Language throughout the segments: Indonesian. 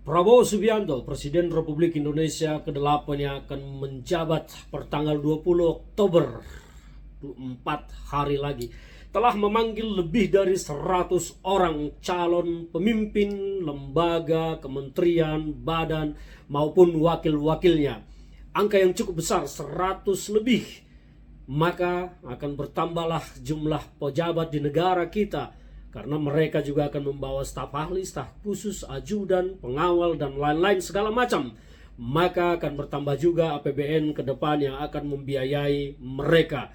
Prabowo Subianto, Presiden Republik Indonesia ke-8 yang akan menjabat pertanggal 20 Oktober, 4 hari lagi, telah memanggil lebih dari 100 orang calon pemimpin lembaga, kementerian, badan maupun wakil-wakilnya. Angka yang cukup besar, 100 lebih. Maka akan bertambahlah jumlah pejabat di negara kita, karena mereka juga akan membawa staf ahli, staf khusus, ajudan, pengawal, dan lain-lain segala macam. Maka akan bertambah juga APBN ke depan yang akan membiayai mereka.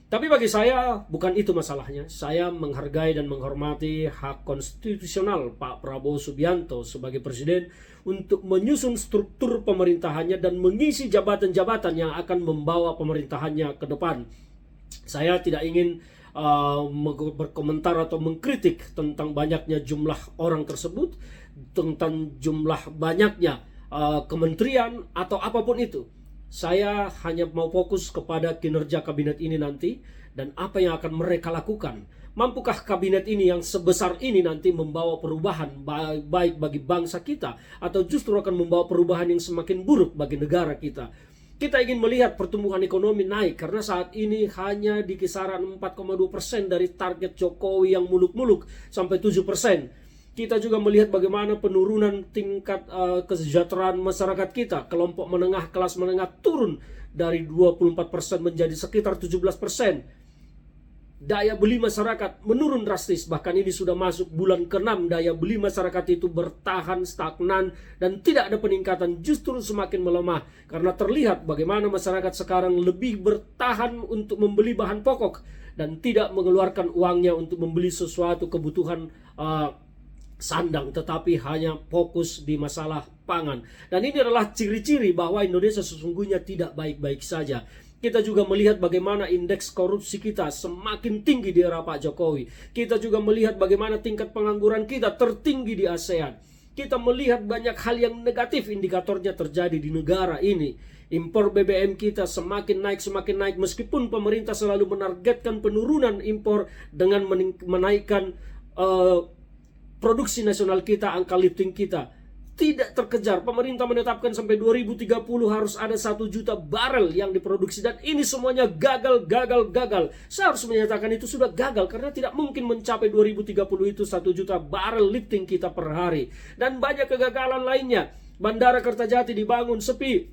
Tapi bagi saya bukan itu masalahnya. Saya menghargai dan menghormati hak konstitusional Pak Prabowo Subianto sebagai presiden untuk menyusun struktur pemerintahannya dan mengisi jabatan-jabatan yang akan membawa pemerintahannya ke depan. Saya tidak ingin berkomentar atau mengkritik tentang banyaknya jumlah orang tersebut, tentang jumlah banyaknya kementerian atau apapun itu. Saya hanya mau fokus kepada kinerja kabinet ini nanti dan apa yang akan mereka lakukan. Mampukah kabinet ini yang sebesar ini nanti membawa perubahan baik bagi bangsa kita, atau justru akan membawa perubahan yang semakin buruk bagi negara kita? Kita ingin melihat pertumbuhan ekonomi naik, karena saat ini hanya di kisaran 4,2% dari target Jokowi yang muluk-muluk sampai 7%. Kita juga melihat bagaimana penurunan tingkat kesejahteraan masyarakat kita. Kelompok menengah, kelas menengah turun dari 24% menjadi sekitar 17%. Daya beli masyarakat menurun drastis, bahkan ini sudah masuk bulan ke-6 daya beli masyarakat itu bertahan stagnan dan tidak ada peningkatan, justru semakin melemah, karena terlihat bagaimana masyarakat sekarang lebih bertahan untuk membeli bahan pokok dan tidak mengeluarkan uangnya untuk membeli sesuatu kebutuhan sandang, tetapi hanya fokus di masalah pangan. Dan ini adalah ciri-ciri bahwa Indonesia sesungguhnya tidak baik-baik saja. Kita juga melihat bagaimana indeks korupsi kita semakin tinggi di era Pak Jokowi. Kita juga melihat bagaimana tingkat pengangguran kita tertinggi di ASEAN. Kita melihat banyak hal yang negatif indikatornya terjadi di negara ini. Impor BBM kita semakin naik, meskipun pemerintah selalu menargetkan penurunan impor dengan menaikkan produksi nasional kita, angka lifting kita tidak terkejar. Pemerintah menetapkan sampai 2030 harus ada 1 juta barel yang diproduksi, dan ini semuanya gagal. Saya harus menyatakan itu sudah gagal, karena tidak mungkin mencapai 2030 itu 1 juta barel lifting kita per hari. Dan banyak kegagalan lainnya. Bandara Kertajati dibangun sepi,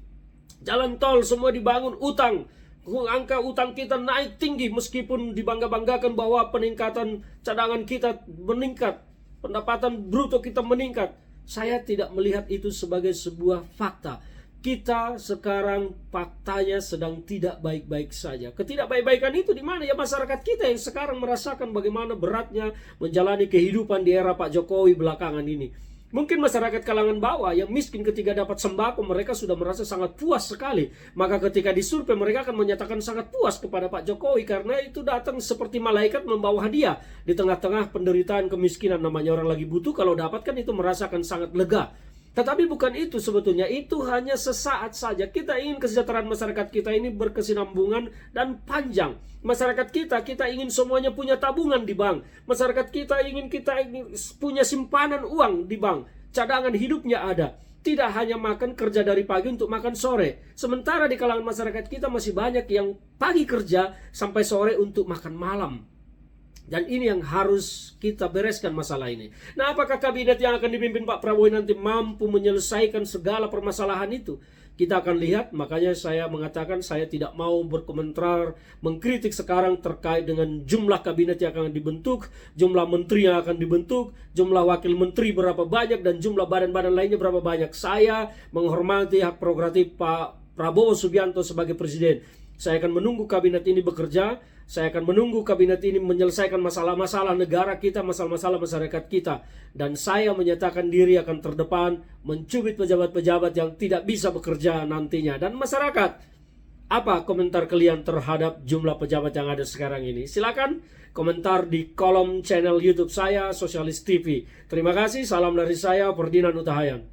jalan tol semua dibangun, utang. Angka utang kita naik tinggi, meskipun dibangga-banggakan bahwa peningkatan cadangan kita meningkat, pendapatan bruto kita meningkat. Saya tidak melihat itu sebagai sebuah fakta. Kita sekarang faktanya sedang tidak baik-baik saja. Ketidakbaik-baikan itu di mana? Ya, masyarakat kita yang sekarang merasakan bagaimana beratnya menjalani kehidupan di era Pak Jokowi belakangan ini. Mungkin masyarakat kalangan bawah yang miskin ketika dapat sembako, mereka sudah merasa sangat puas sekali. Maka ketika disurvei, mereka akan menyatakan sangat puas kepada Pak Jokowi, karena itu datang seperti malaikat membawa hadiah. Di tengah-tengah penderitaan kemiskinan, namanya orang lagi butuh, kalau dapatkan itu merasakan sangat lega. Tetapi bukan itu sebetulnya, itu hanya sesaat saja. Kita ingin kesejahteraan masyarakat kita ini berkesinambungan dan panjang. Masyarakat kita ingin semuanya punya tabungan di bank. Masyarakat kita ingin punya simpanan uang di bank. Cadangan hidupnya ada. Tidak hanya makan kerja dari pagi untuk makan sore. Sementara di kalangan masyarakat kita masih banyak yang pagi kerja sampai sore untuk makan malam. Dan ini yang harus kita bereskan masalah ini. Nah, apakah kabinet yang akan dipimpin Pak Prabowo nanti mampu menyelesaikan segala permasalahan itu? Kita akan lihat. Makanya saya mengatakan saya tidak mau berkomentar, mengkritik sekarang terkait dengan jumlah kabinet yang akan dibentuk, jumlah menteri yang akan dibentuk, jumlah wakil menteri berapa banyak, dan jumlah badan-badan lainnya berapa banyak. Saya menghormati hak prerogatif Pak Prabowo Subianto sebagai presiden. Saya akan menunggu kabinet ini bekerja. Saya akan menunggu kabinet ini menyelesaikan masalah-masalah negara kita, masalah-masalah masyarakat kita. Dan saya menyatakan diri akan terdepan mencubit pejabat-pejabat yang tidak bisa bekerja nantinya. Dan masyarakat, apa komentar kalian terhadap jumlah pejabat yang ada sekarang ini? Silakan komentar di kolom channel YouTube saya, Sosialis TV. Terima kasih, salam dari saya, Ferdinand Hutahayan.